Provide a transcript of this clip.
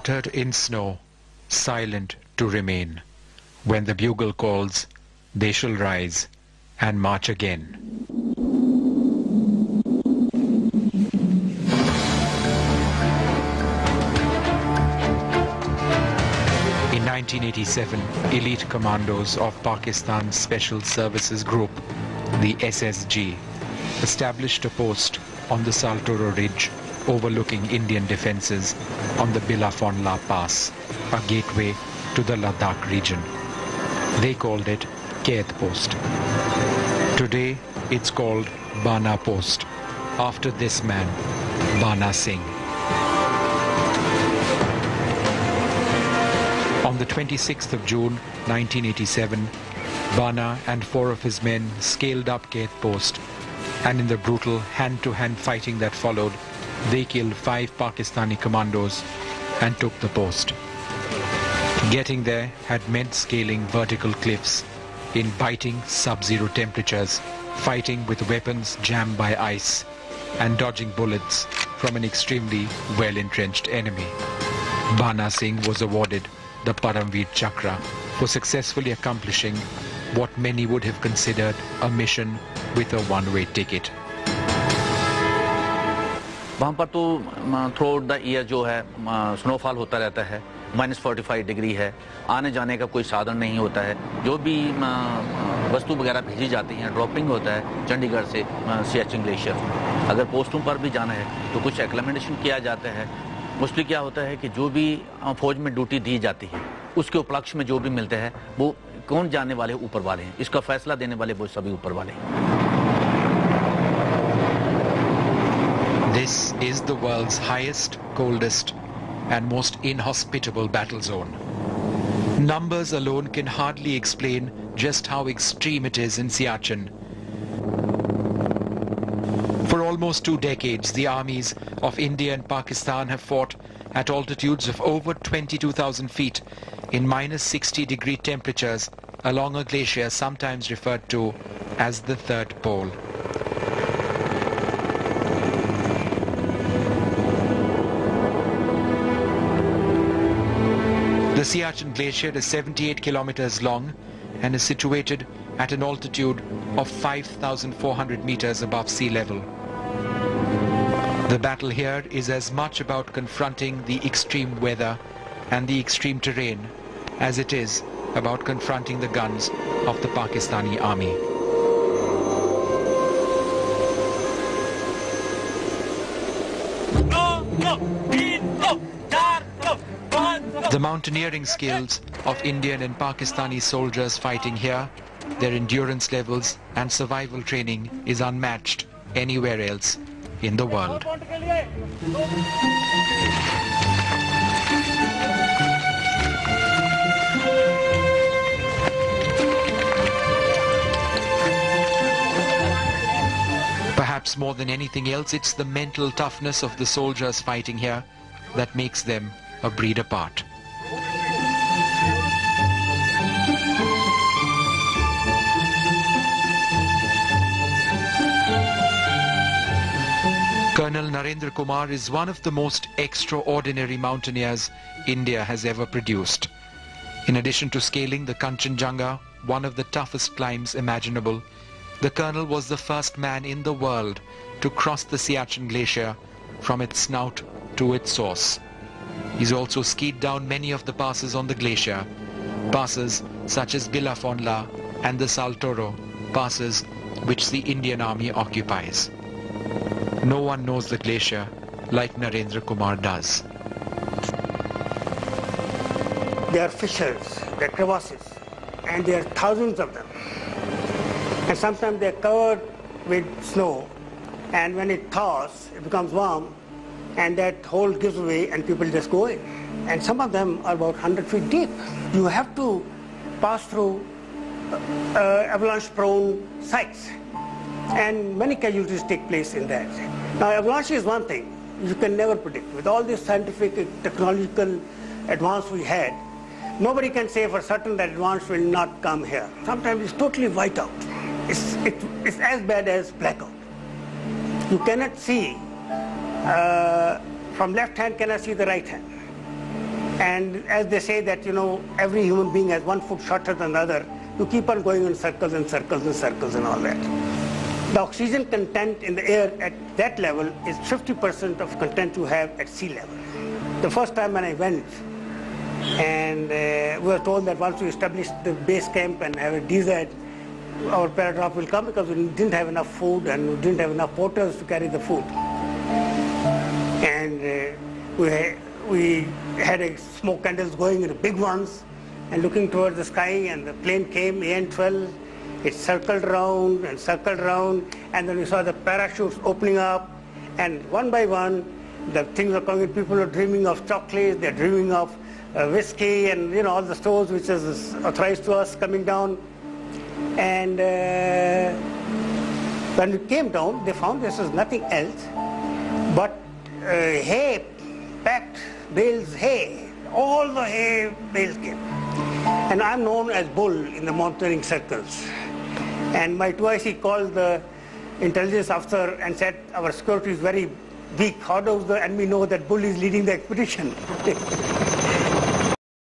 Cluttered in snow, silent to remain. When the bugle calls, they shall rise and march again. In 1987, elite commandos of Pakistan's Special Services Group, the SSG, established a post on the Saltoro Ridge overlooking Indian defences on the Bilafonla Pass, a gateway to the Ladakh region. They called it Kaith Post. Today it's called Bana Post, after this man, Bana Singh. On the 26th of June 1987, Bana and 4 of his men scaled up Kaith Post, and in the brutal hand-to-hand fighting that followed, they killed 5 Pakistani commandos and took the post. Getting there had meant scaling vertical cliffs in biting sub-zero temperatures, fighting with weapons jammed by ice, and dodging bullets from an extremely well-entrenched enemy. Bana Singh was awarded the Paramveer Chakra for successfully accomplishing what many would have considered a mission with a one-way ticket. वहाँ पर तो through out the year जो है snowfall होता रहता है, -45 degree है, आने जाने का कोई साधन नहीं होता है, जो भी वस्तु वगैरह भेजी जाती हैं, ड्रॉपिंग होता है चंडीगढ़ से सियाचिन ग्लेशियर। अगर पोस्टों पर भी जाना है तो कुछ एक्लेमेंटेशन किया जाता है। मोस्टली क्या होता है कि जो भी फौज में ड्यूटी दी जाती है उसके उपलक्ष्य में जो भी मिलते हैं वो कौन जाने वाले ऊपर वाले हैं, इसका फैसला देने वाले वो सभी ऊपर वाले हैं। This is the world's highest, coldest and most inhospitable battle zone. Numbers alone can hardly explain just how extreme it is in Siachen. For almost 2 decades, the armies of India and Pakistan have fought at altitudes of over 22,000 feet in -60-degree temperatures along a glacier sometimes referred to as the Third Pole. The Siachen Glacier is 78 kilometers long and is situated at an altitude of 5,400 meters above sea level. The battle here is as much about confronting the extreme weather and the extreme terrain as it is about confronting the guns of the Pakistani army. The mountaineering skills of Indian and Pakistani soldiers fighting here, their endurance levels and survival training is unmatched anywhere else in the world. Perhaps more than anything else, it's the mental toughness of the soldiers fighting here that makes them a breed apart. Colonel Narendra Kumar is one of the most extraordinary mountaineers India has ever produced. In addition to scaling the Kanchenjunga, one of the toughest climbs imaginable, the colonel was the first man in the world to cross the Siachen Glacier from its snout to its source. He's also skied down many of the passes on the glacier, passes such as Bilafonla and the Saltoro, passes which the Indian Army occupies. No one knows the glacier like Narendra Kumar does. There are fissures, there are crevasses, and there are thousands of them. And sometimes they are covered with snow, and when it thaws, it becomes warm, and that hole gives way and people just go in. And some of them are about 100 feet deep. You have to pass through avalanche-prone sites, and many casualties take place in that. Now, avalanche is one thing you can never predict. With all this scientific, technological advance we had, nobody can say for certain that avalanche will not come here. Sometimes it's totally wiped out. It's as bad as blackout. You cannot see, from left hand cannot see the right hand. And as they say that, every human being has one foot shorter than the other, you keep on going in circles and circles and circles and all that. The oxygen content in the air at that level is 50% of content you have at sea level. The first time when I went, and we were told that once we establish the base camp and have a DZ, our paradrop will come, because we didn't have enough food and we didn't have enough porters to carry the food. And we had smoke candles going, the big ones, and looking towards the sky, and the plane came, AN-12, it circled around and circled around, and then we saw the parachutes opening up, and one by one, the things are coming. People are dreaming of chocolates, they're dreaming of whiskey, and all the stores which is authorized to us coming down. And when we came down, they found this is nothing else but hay, packed bales, hay. All the hay bales came. And I'm known as Bull in the mountaineering circles. And my 2IC called the intelligence officer and said, our security is very weak. How does the enemy know that Bull is leading the expedition?